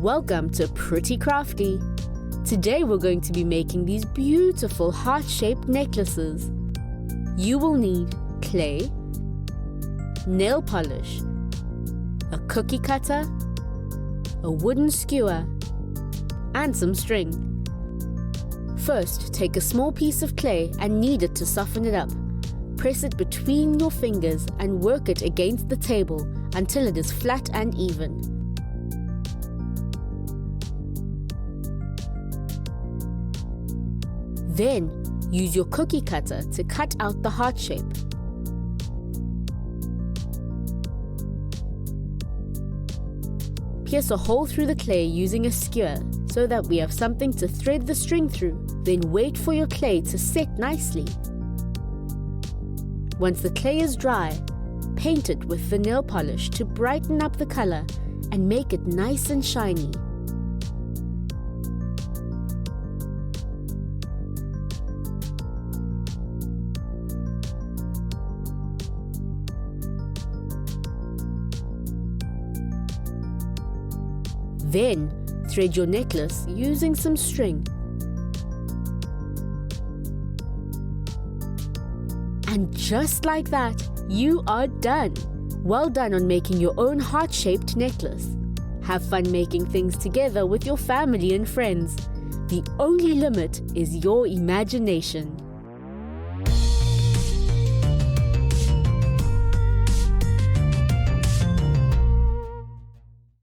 Welcome to Pretty Crafty. Today we're going to be making these beautiful heart-shaped necklaces. You will need clay, nail polish, a cookie cutter, a wooden skewer, and some string. First, take a small piece of clay and knead it to soften it up. Press it between your fingers and work it against the table until it is flat and even. Then, use your cookie cutter to cut out the heart shape. Pierce a hole through the clay using a skewer so that we have something to thread the string through. Then wait for your clay to set nicely. Once the clay is dry, paint it with the nail polish to brighten up the color and make it nice and shiny. Then, thread your necklace using some string. And just like that, you are done! Well done on making your own heart-shaped necklace. Have fun making things together with your family and friends. The only limit is your imagination.